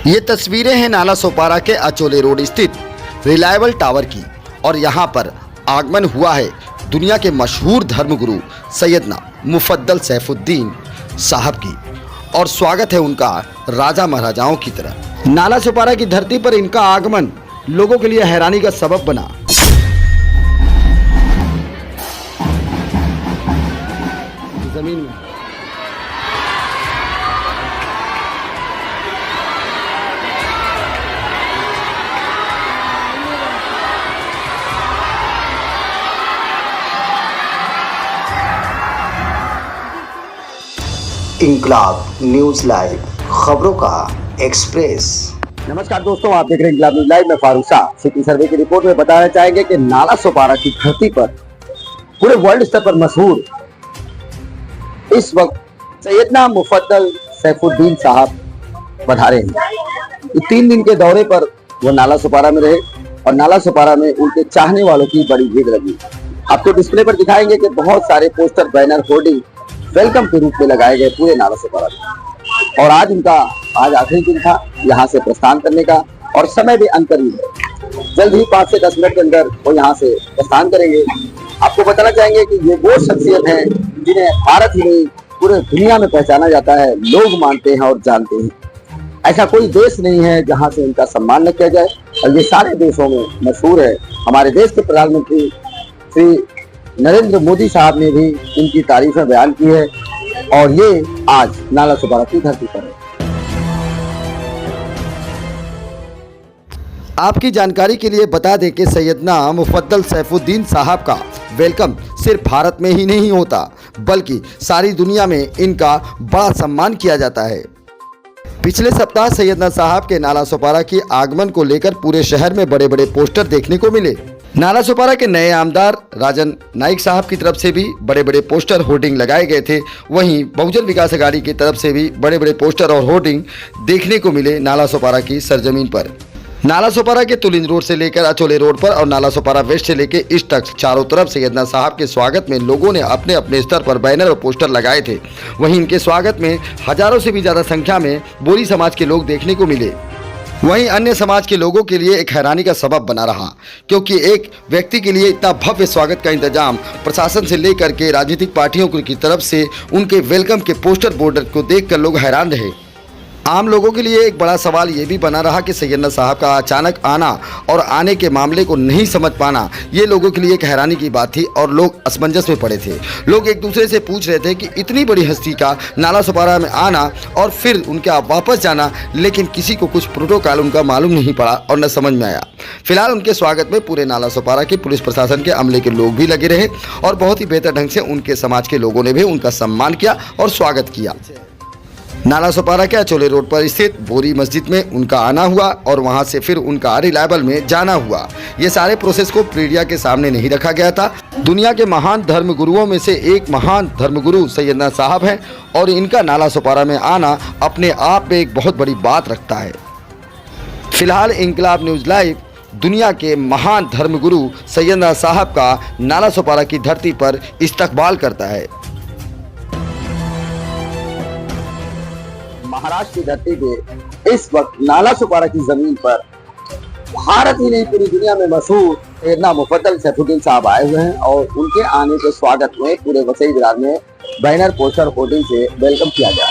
ये तस्वीरें हैं नाला सोपारा के अचोले रोड स्थित रिलायबल टावर की और यहाँ पर आगमन हुआ है दुनिया के मशहूर धर्मगुरु सैयदना मुफद्दल सैफुद्दीन साहब की और स्वागत है उनका राजा महाराजाओं की तरह। नाला सोपारा की धरती पर इनका आगमन लोगों के लिए हैरानी का सबब बना। जमीन में इंकलाब न्यूज लाइव, खबरों का एक्सप्रेस। नमस्कार दोस्तों, आप देख रहे हैं इंकलाब न्यूज लाइव में फारूक शाह। सिटी सर्वे की रिपोर्ट में बताना चाहेंगे कि नाला सोपारा की धरती पर पूरे वर्ल्ड स्तर पर मशहूर इस वक्त सैयदना मुफद्दल सैफुद्दीन साहब पधारे हैं। 3 दिन के दौरे पर वो नाला सोपारा में रहे और नाला सोपारा में उनके चाहने वालों की बड़ी भीड़ लगी। आपको डिस्प्ले पर दिखाएंगे कि बहुत सारे पोस्टर, बैनर, होर्डिंग वेलकम के रूप में लगाए गए पूरे नाला सोपारा में। और आज आखिरी दिन था यहाँ से प्रस्थान करने का और समय भी अंतरिम है। जल्द ही 5 से 10 मिनट के अंदर वो यहाँ से प्रस्थान करेंगे। आपको बताना चाहेंगे कि ये वो शख्सियत है जिन्हें भारत ही नहीं पूरे दुनिया में पहचाना जाता है, लोग मानते हैं और जानते हैं। ऐसा कोई देश नहीं है जहाँ से इनका सम्मान न किया जाए और ये सारे देशों में मशहूर है। हमारे देश के प्रधानमंत्री श्री नरेंद्र मोदी साहब ने भी इनकी तारीफें बयान की है और ये आज नाला सोपारा की धरती पर है। आपकी जानकारी के लिए बता दें कि सैयदना मुफद्दल सैफुद्दीन साहब का वेलकम सिर्फ भारत में ही नहीं होता बल्कि सारी दुनिया में इनका बड़ा सम्मान किया जाता है। पिछले सप्ताह सैयदना साहब के नाला सोपारा की आगमन को लेकर पूरे शहर में बड़े बड़े पोस्टर देखने को मिले। नाला सोपारा के नए आमदार राजन नाइक साहब की तरफ से भी बड़े बड़े पोस्टर, होर्डिंग लगाए गए थे। वहीं बहुजन विकास अघाड़ी की तरफ से भी बड़े बड़े पोस्टर और होर्डिंग देखने को मिले नाला सोपारा की सरजमीन पर। नाला सोपारा के तुलिंद रोड से लेकर अचोले रोड पर और नाला सोपारा वेस्ट से लेकर ईस्ट तक चारों तरफ सैयदना साहब के स्वागत में लोगों ने अपने अपने स्तर पर बैनर और पोस्टर लगाए थे। वहीं इनके स्वागत में हजारों से भी ज्यादा संख्या में बोरी समाज के लोग देखने को मिले। वहीं अन्य समाज के लोगों के लिए एक हैरानी का सबब बना रहा, क्योंकि एक व्यक्ति के लिए इतना भव्य स्वागत का इंतजाम प्रशासन से लेकर के राजनीतिक पार्टियों की तरफ से उनके वेलकम के पोस्टर बोर्ड को देखकर लोग हैरान रहे। आम लोगों के लिए एक बड़ा सवाल ये भी बना रहा कि सैयदना साहब का अचानक आना और आने के मामले को नहीं समझ पाना ये लोगों के लिए एक हैरानी की बात थी और लोग असमंजस में पड़े थे। लोग एक दूसरे से पूछ रहे थे कि इतनी बड़ी हस्ती का नाला सोपारा में आना और फिर उनके वापस जाना, लेकिन किसी को कुछ प्रोटोकॉल उनका मालूम नहीं पड़ा और न समझ में आया। फिलहाल उनके स्वागत में पूरे नाला सोपारा के पुलिस प्रशासन के अमले के लोग भी लगे रहे और बहुत ही बेहतर ढंग से उनके समाज के लोगों ने भी उनका सम्मान किया और स्वागत किया। नाला सोपारा के अचोले रोड पर स्थित बोरी मस्जिद में उनका आना हुआ और वहां से फिर उनका रिलायबल में जाना हुआ। ये सारे प्रोसेस को मीडिया के सामने नहीं रखा गया था। दुनिया के महान धर्मगुरुओं में से एक महान धर्मगुरु सैयदना साहब हैं और इनका नाला सोपारा में आना अपने आप में एक बहुत बड़ी बात रखता है। फिलहाल इंकलाब न्यूज लाइव दुनिया के महान धर्मगुरु सैयदना साहब का नाला सोपारा की धरती पर इस्तकबाल करता है। महाराष्ट्र की धरती पे इस वक्त नाला सोपारा की जमीन पर भारत ही नहीं पूरी दुनिया में मशहूर सैयदना मुफद्दल सैफुद्दीन साहब आए हुए हैं और उनके आने के स्वागत में पूरे वसई विरार में बैनर, पोस्टर, होर्डिंग से वेलकम किया गया।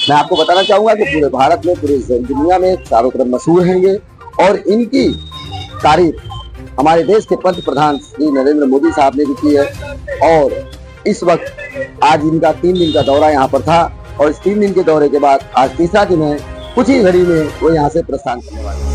मैं आपको बताना चाहूंगा कि पूरे भारत में, पूरी दुनिया में चारों तरफ मशहूर हैं ये और इनकी तारीफ हमारे देश के पंतप्रधान श्री नरेंद्र मोदी साहब ने भी की है। और इस वक्त आज इनका 3 दिन का दौरा यहाँ पर था और इस 3 दिन के दौरे के बाद आज तीसरा दिन है। कुछ ही घड़ी में वो यहाँ से प्रस्थान करने वाले हैं।